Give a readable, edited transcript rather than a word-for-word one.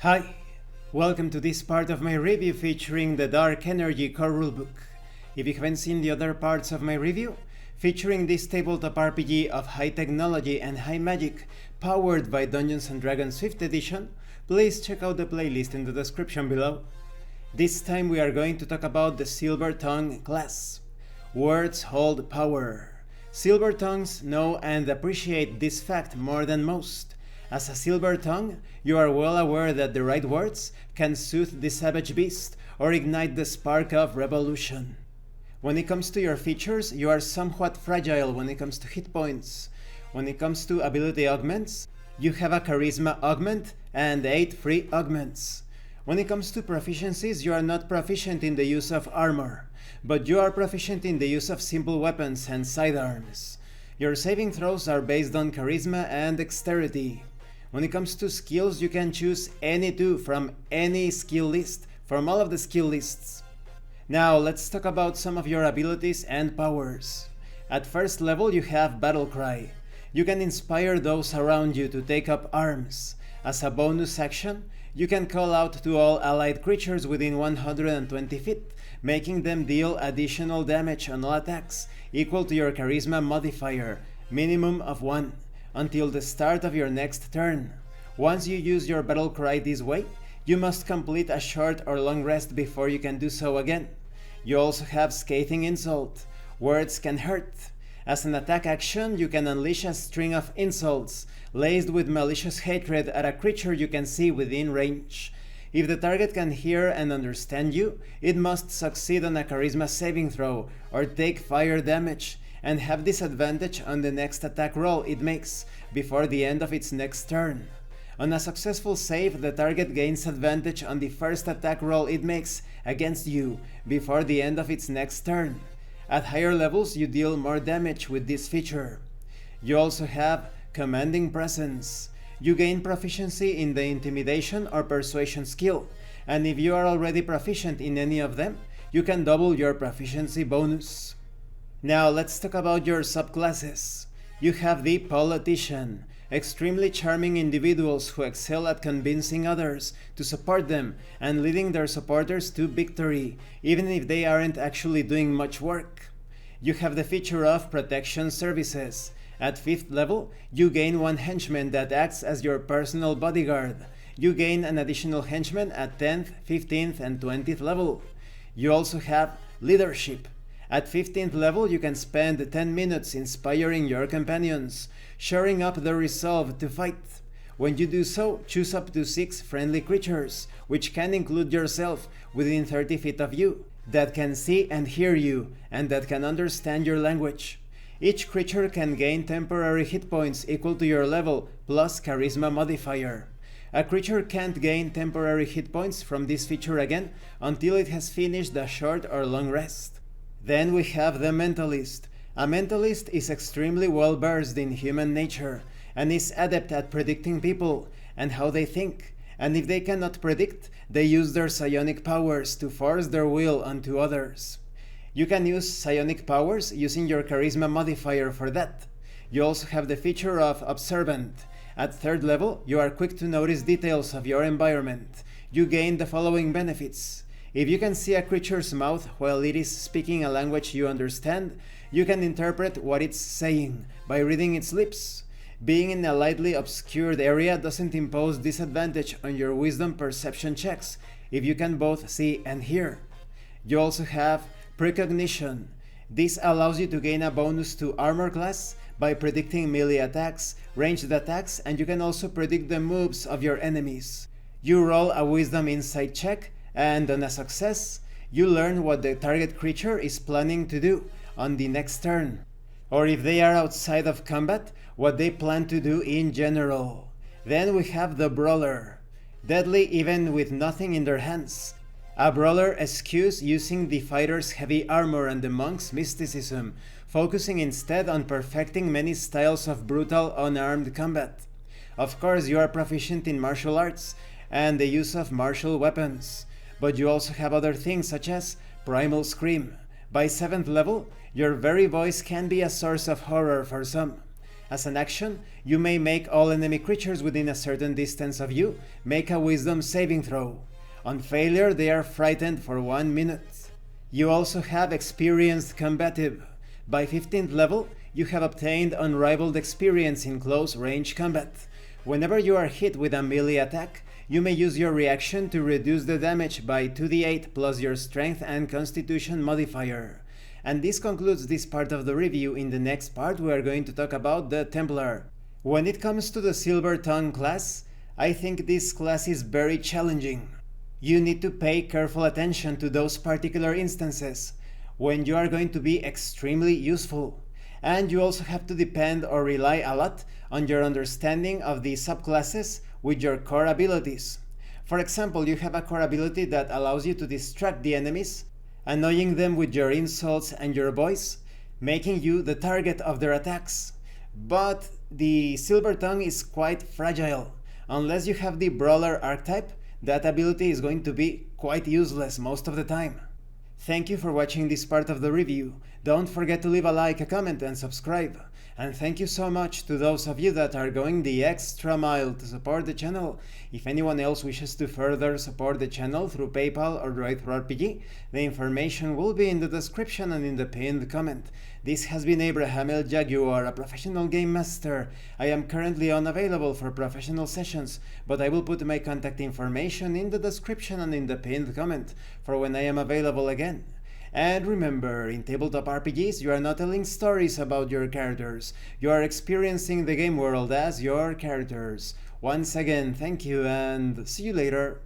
Hi, welcome to this part of my review featuring the DarkEnergy Core Rulebook. If you haven't seen the other parts of my review, featuring this tabletop RPG of high technology and high magic powered by Dungeons & Dragons 5th edition, please check out the playlist in the description below. This time we are going to talk about the Silvertongue class. Words hold power. Silvertongues know and appreciate this fact more than most. As a Silvertongue, you are well aware that the right words can soothe the savage beast or ignite the spark of revolution. When it comes to your features, you are somewhat fragile when it comes to hit points. When it comes to ability augments, you have a charisma augment and 8 free augments. When it comes to proficiencies, you are not proficient in the use of armor, but you are proficient in the use of simple weapons and sidearms. Your saving throws are based on charisma and dexterity. When it comes to skills, you can choose any two from any skill list, from all of the skill lists. Now let's talk about some of your abilities and powers. At first level you have Battle Cry. You can inspire those around you to take up arms. As a bonus action, you can call out to all allied creatures within 120 feet, making them deal additional damage on all attacks, equal to your charisma modifier, minimum of 1. Until the start of your next turn. Once you use your battle cry this way, you must complete a short or long rest before you can do so again. You also have Scathing Insult. Words can hurt. As an attack action, you can unleash a string of insults, laced with malicious hatred at a creature you can see within range. If the target can hear and understand you, it must succeed on a charisma saving throw, or take fire damage, and have disadvantage on the next attack roll it makes before the end of its next turn. On a successful save, the target gains advantage on the first attack roll it makes against you before the end of its next turn. At higher levels, you deal more damage with this feature. You also have Commanding Presence. You gain proficiency in the Intimidation or Persuasion skill, and if you are already proficient in any of them, you can double your proficiency bonus. Now let's talk about your subclasses. You have the Politician, extremely charming individuals who excel at convincing others to support them and leading their supporters to victory, even if they aren't actually doing much work. You have the feature of Protection Services. At 5th level, you gain 1 henchman that acts as your personal bodyguard. You gain an additional henchman at 10th, 15th, and 20th level. You also have Leadership. At 15th level, you can spend 10 minutes inspiring your companions, shoring up their resolve to fight. When you do so, choose up to 6 friendly creatures, which can include yourself, within 30 feet of you, that can see and hear you, and that can understand your language. Each creature can gain temporary hit points equal to your level, plus charisma modifier. A creature can't gain temporary hit points from this feature again until it has finished a short or long rest. Then we have the Mentalist. A Mentalist is extremely well versed in human nature and is adept at predicting people and how they think, and if they cannot predict, they use their psionic powers to force their will onto others. You can use psionic powers using your charisma modifier for that. You also have the feature of Observant. At 3rd level, you are quick to notice details of your environment. You gain the following benefits. If you can see a creature's mouth while it is speaking a language you understand, you can interpret what it's saying by reading its lips. Being in a lightly obscured area doesn't impose disadvantage on your wisdom perception checks if you can both see and hear. You also have Precognition. This allows you to gain a bonus to armor class by predicting melee attacks, ranged attacks, and you can also predict the moves of your enemies. You roll a wisdom insight check, and on a success, you learn what the target creature is planning to do on the next turn, or if they are outside of combat, what they plan to do in general. Then we have the Brawler. Deadly even with nothing in their hands. A Brawler eschews using the fighter's heavy armor and the monk's mysticism, focusing instead on perfecting many styles of brutal unarmed combat. Of course, you are proficient in martial arts and the use of martial weapons, but you also have other things such as Primal Scream. By 7th level, your very voice can be a source of horror for some. As an action, you may make all enemy creatures within a certain distance of you make a wisdom saving throw. On failure, they are frightened for 1 minute. You also have Experienced Combative. By 15th level, you have obtained unrivaled experience in close range combat. Whenever you are hit with a melee attack, you may use your reaction to reduce the damage by 2d8 plus your strength and constitution modifier. And this concludes this part of the review. In the next part we are going to talk about the Templar. When it comes to the Silvertongue class, I think this class is very challenging. You need to pay careful attention to those particular instances when you are going to be extremely useful. And you also have to depend or rely a lot on your understanding of the subclasses with your core abilities. For example, you have a core ability that allows you to distract the enemies, annoying them with your insults and your voice, making you the target of their attacks. But the Silvertongue is quite fragile. Unless you have the Brawler archetype, that ability is going to be quite useless most of the time. Thank you for watching this part of the review. Don't forget to leave a like, a comment and subscribe. And thank you so much to those of you that are going the extra mile to support the channel. If anyone else wishes to further support the channel through PayPal or DarkEnergy, the information will be in the description and in the pinned comment. This has been Abraham El Jaguar, a professional game master. I am currently unavailable for professional sessions, but I will put my contact information in the description and in the pinned comment for when I am available again. And remember, in tabletop RPGs, you are not telling stories about your characters. You are experiencing the game world as your characters. Once again, thank you and see you later.